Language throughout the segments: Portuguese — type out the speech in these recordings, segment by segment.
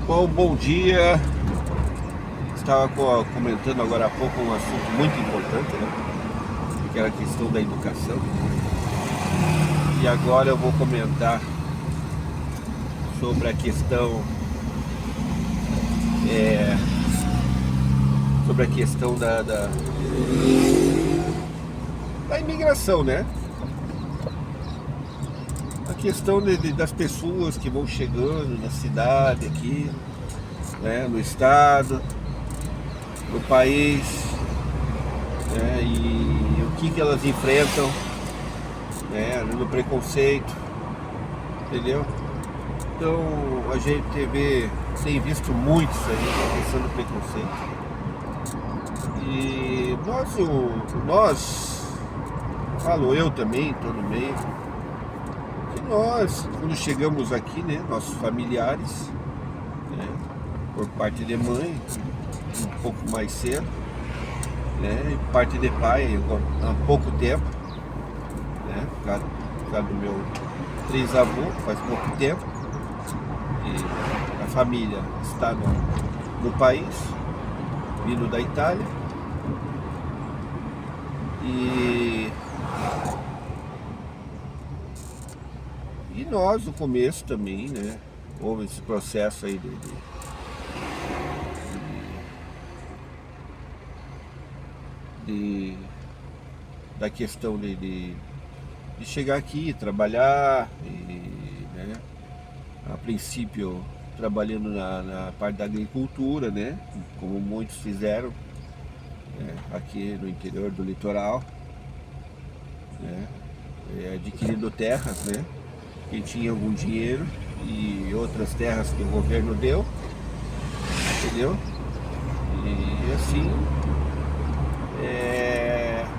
Bom, bom dia. Estava comentando agora há pouco um assunto muito importante, né? Que era a questão da educação. E agora eu vou comentar sobre a questão é, sobre a questão da imigração, né? A questão das pessoas que vão chegando na cidade aqui, né? No estado, no país, né? E o que elas enfrentam, né? No preconceito, entendeu? Então a gente tem visto muito isso aí, a questão do preconceito. E falo eu também, estou no meio, que nós, quando chegamos aqui, né, nossos familiares, né, por parte de mãe, um pouco mais cedo, né, e parte de pai, há pouco tempo, né, por causa do meu trisavô, faz pouco tempo, e a família está no país, vindo da Itália, e nós no começo também, né, houve esse processo aí da questão de chegar aqui, trabalhar, né, a princípio trabalhando na parte da agricultura, né, como muitos fizeram, né, aqui no interior do litoral, né, adquirindo terras, né, quem tinha algum dinheiro e outras terras que o governo deu, entendeu? E assim,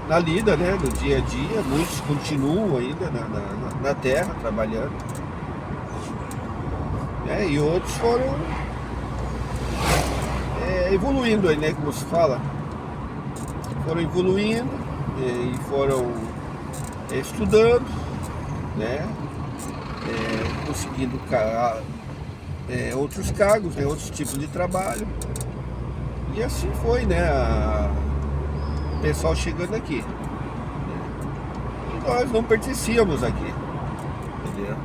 na lida, né, no dia a dia, muitos continuam ainda na terra, trabalhando, né, e outros foram evoluindo aí, né, como se fala, foram evoluindo e foram estudando, né, conseguindo outros cargos, né, outros tipos de trabalho, e assim foi, né, o pessoal chegando aqui, né, e nós não pertencíamos aqui, entendeu?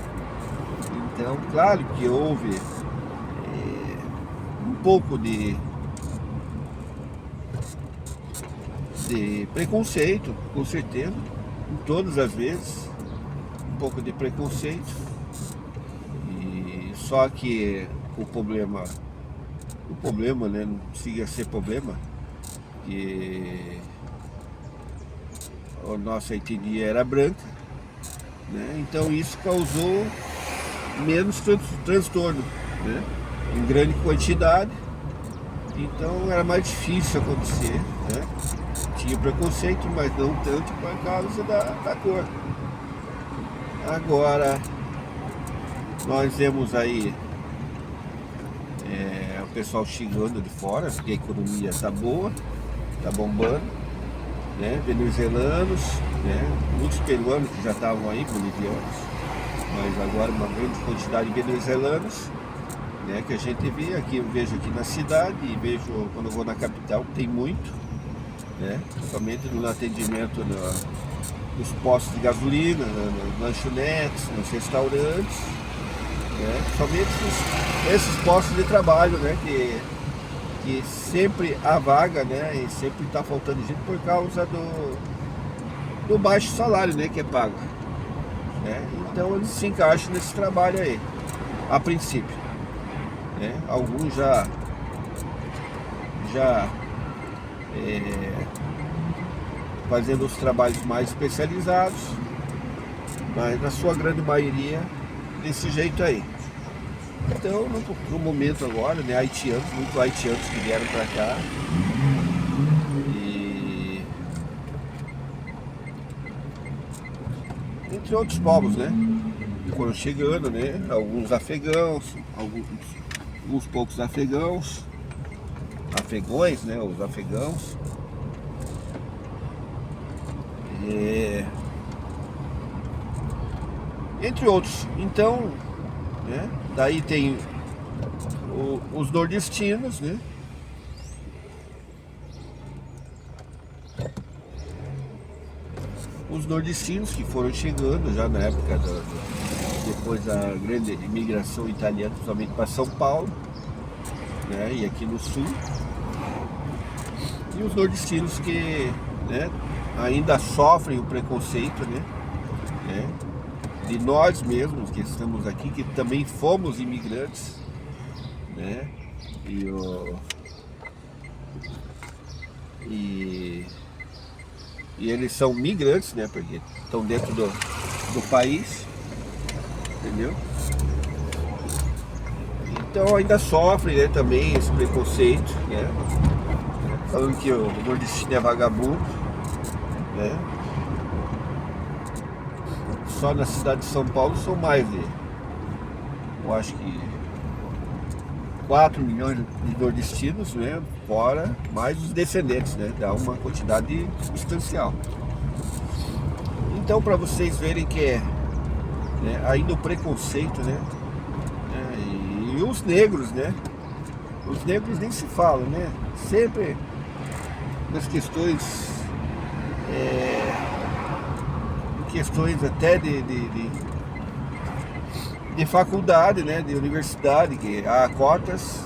Então, claro que houve um pouco de preconceito, com certeza, em todas as vezes, um pouco de preconceito, e só que o problema, né, não precisa ser problema, que a nossa etnia era branca, né, então isso causou menos transtorno, né, em grande quantidade, então era mais difícil acontecer, né? Tinha preconceito, mas não tanto por causa da cor. Agora nós vemos aí o pessoal chegando de fora, porque a economia está boa, está bombando, né? Venezuelanos, né? Muitos peruanos que já estavam aí, bolivianos, mas agora uma grande quantidade de venezuelanos, né? Que a gente vê aqui, eu vejo aqui na cidade e vejo quando eu vou na capital, tem muito, né? Somente no atendimento nos postos de gasolina, nas lanchonetes, nos restaurantes, né? Somente esses postos de trabalho, né? Que sempre há vaga, né? E sempre está faltando gente por causa do baixo salário, né? Que é pago, né? Então eles se encaixam nesse trabalho aí, a princípio, né? Alguns já fazendo os trabalhos mais especializados, mas na sua grande maioria desse jeito aí. Então, no momento agora, né, muitos haitianos que vieram para cá, e entre outros povos, né, que foram chegando, né, alguns afegãos, alguns poucos afegões, né, os afegãos, entre outros. Então, né, daí tem os nordestinos, né? Os nordestinos que foram chegando já na época depois da grande imigração italiana, principalmente para São Paulo, né? E aqui no sul. E os nordestinos que, né, ainda sofrem o preconceito, né? De nós mesmos que estamos aqui, que também fomos imigrantes, né? E eles são migrantes, né? Porque estão dentro do país, entendeu? Então ainda sofrem, né, também esse preconceito, né? Falando que o nordestino é vagabundo, né? Só na cidade de São Paulo são mais de, eu acho que 4 milhões de nordestinos, né? Fora mais os descendentes, né? Dá uma quantidade substancial. Então, para vocês verem que é, né, ainda o preconceito, né? E os negros, né? Os negros nem se falam, né? Sempre nas questões, questões até de faculdade, né, de universidade, que há cotas,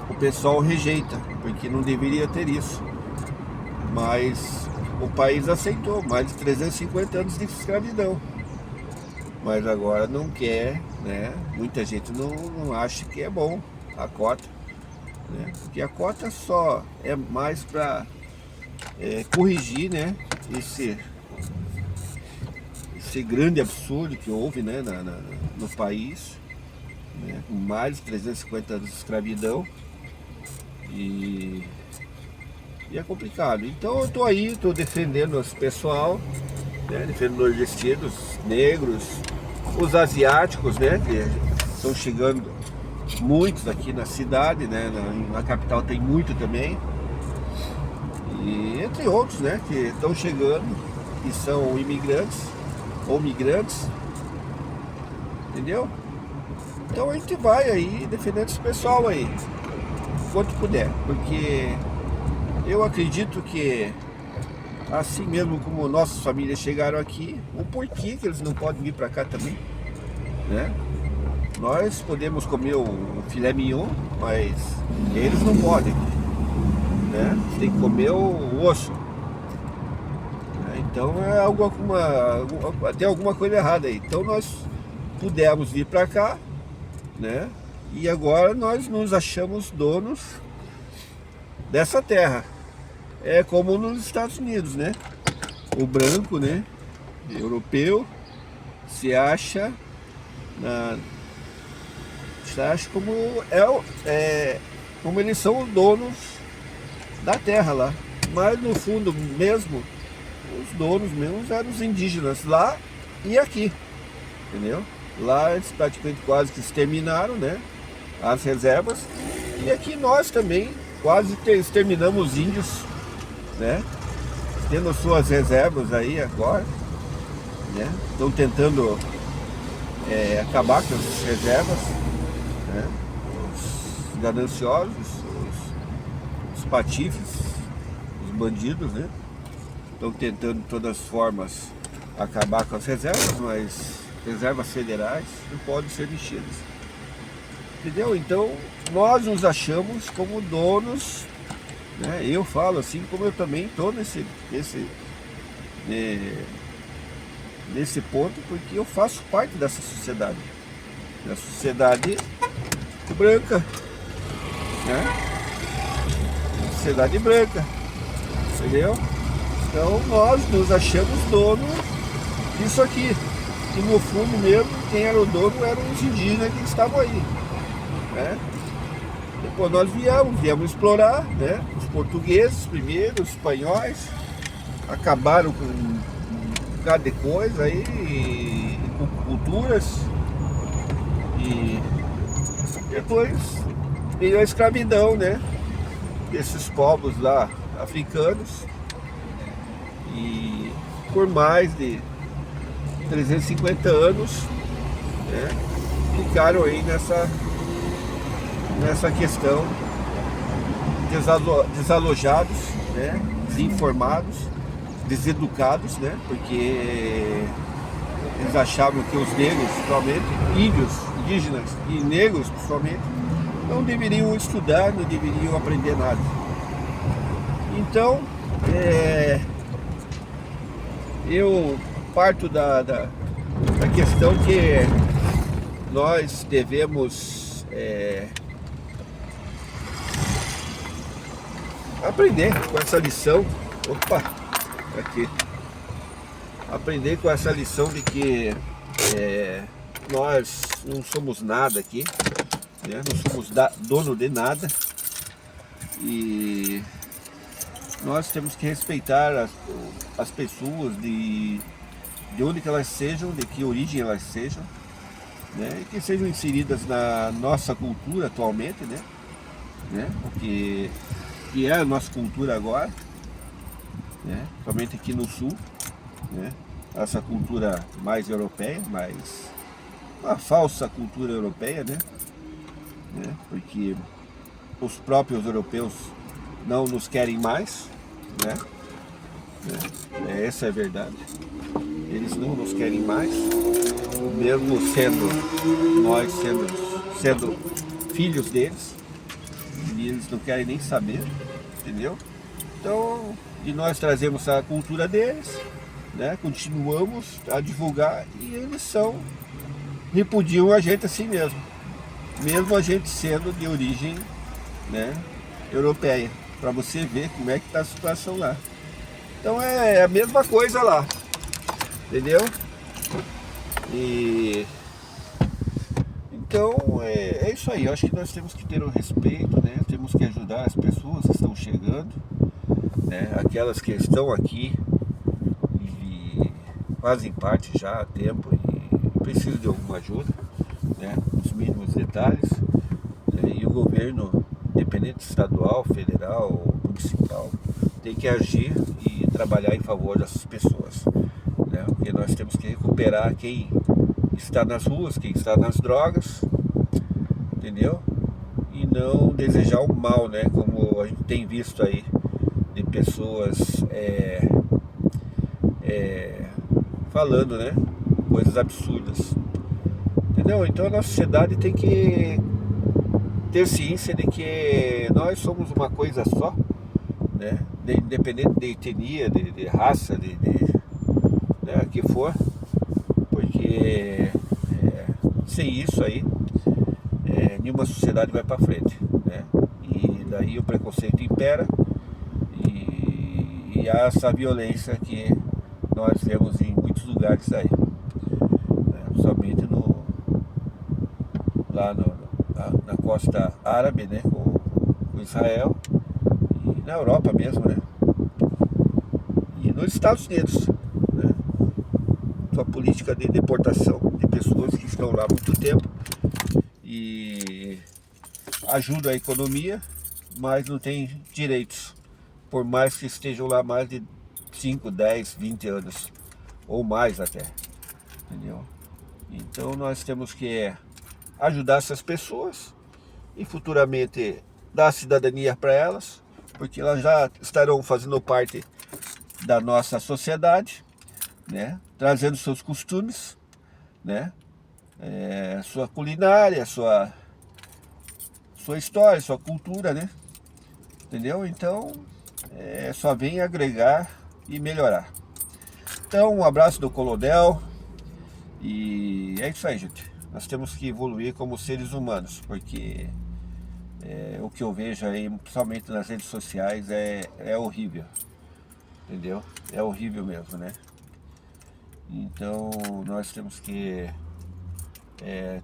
o pessoal rejeita, porque não deveria ter isso. Mas o país aceitou mais de 350 anos de escravidão. Mas agora não quer, né? Muita gente não acha que é bom a cota, né? Porque a cota só é mais para corrigir, né, esse grande absurdo que houve, né, no país, né, com mais de 350 anos de escravidão, e é complicado. Então eu tô aí, tô defendendo esse pessoal, né, defendendo os nordestinos, negros, os asiáticos, né, que estão chegando muitos aqui na cidade, né, na capital tem muito também, e entre outros, né, que estão chegando, que são imigrantes ou migrantes, entendeu? Então a gente vai aí defendendo esse pessoal aí, quanto puder, porque eu acredito que assim mesmo como nossas famílias chegaram aqui, o porquê que eles não podem vir para cá também, né? Nós podemos comer o filé mignon, mas eles não podem, né? Tem que comer o osso. Então tem alguma coisa errada aí. Então nós pudemos vir para cá, né? E agora nós nos achamos donos dessa terra. É como nos Estados Unidos, né? O branco, né, europeu, se acha como eles são os donos da terra lá. Mas no fundo mesmo, os donos mesmos eram os indígenas lá e aqui, entendeu? Lá eles praticamente quase que exterminaram, né, as reservas, e aqui nós também quase exterminamos os índios, né, tendo suas reservas aí agora, né, estão tentando acabar com as reservas, né, os gananciosos, os patifes, os bandidos, né, estão tentando de todas as formas acabar com as reservas, mas reservas federais não podem ser mexidas, entendeu? Então nós nos achamos como donos, né? Eu falo assim, como eu também estou nesse ponto, porque eu faço parte dessa sociedade, da sociedade branca, né? Sociedade branca, entendeu? Então nós nos achamos donos disso aqui. E no fundo mesmo, quem era o dono eram os indígenas que estavam aí, né? Depois nós viemos explorar, né? Os portugueses primeiro, os espanhóis, acabaram com um bocado de coisa aí, e com culturas, e depois veio a escravidão, né? Desses povos lá africanos, e por mais de 350 anos, né, ficaram aí nessa questão, desalojados, né? Desinformados, deseducados, né? Porque eles achavam que os negros, principalmente, índios, indígenas e negros, principalmente, não deveriam estudar, não deveriam aprender nada. Então, eu parto da questão que nós devemos aprender com essa lição. Opa, aqui. Aprender com essa lição de que nós não somos nada aqui, né? Não somos dono de nada, e nós temos que respeitar as pessoas de onde que elas sejam, de que origem elas sejam, né? E que sejam inseridas na nossa cultura atualmente, né? O que é a nossa cultura agora, né? Somente aqui no sul, né? Essa cultura mais europeia, mais uma falsa cultura europeia, né? Porque os próprios europeus não nos querem mais, né? Essa é a verdade. Eles não nos querem mais, mesmo nós sendo filhos deles, e eles não querem nem saber, entendeu? Então, e nós trazemos a cultura deles, né? Continuamos a divulgar, e eles repudiam a gente assim mesmo a gente sendo de origem, né, europeia, para você ver como é que está a situação lá. Então é a mesma coisa lá, entendeu? E então é isso aí. Eu acho que nós temos que ter o respeito, né? Temos que ajudar as pessoas que estão chegando, né? Aquelas que estão aqui e fazem parte já há tempo e precisam de alguma ajuda, né? Os mínimos detalhes, né? E o governo, independente estadual, federal, municipal, tem que agir e trabalhar em favor dessas pessoas, né? Porque nós temos que recuperar quem está nas ruas, quem está nas drogas, entendeu? E não desejar o mal, né? Como a gente tem visto aí de pessoas falando, né? Coisas absurdas, entendeu? Então a nossa sociedade tem que ter ciência de que nós somos uma coisa só, né? Independente de etnia, de raça, né, que for, porque sem isso aí nenhuma sociedade vai para frente, né? E daí o preconceito impera e há essa violência que nós vemos em muitos lugares aí, né? Somente lá na costa árabe, né, com Israel, e na Europa mesmo, né? E nos Estados Unidos, né? Sua política de deportação de pessoas que estão lá há muito tempo e ajuda a economia, mas não tem direitos, por mais que estejam lá mais de 5, 10, 20 anos, ou mais até, entendeu? Então nós temos que ajudar essas pessoas e futuramente dar cidadania para elas, porque elas já estarão fazendo parte da nossa sociedade, né? Trazendo seus costumes, né? Sua culinária, sua história, sua cultura, né? Entendeu? Então só vem agregar e melhorar. Então um abraço do Colonel, e é isso aí, gente. Nós temos que evoluir como seres humanos, porque o que eu vejo aí, principalmente nas redes sociais, é horrível, entendeu? É horrível mesmo, né? Então nós temos que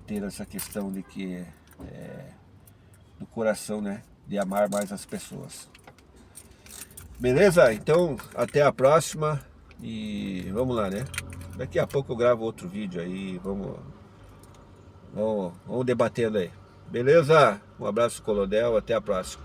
ter essa questão de que do coração, né? De amar mais as pessoas. Beleza? Então até a próxima e vamos lá, né? Daqui a pouco eu gravo outro vídeo aí, vamos debatendo aí. Beleza? Um abraço, Colonel, até a próxima.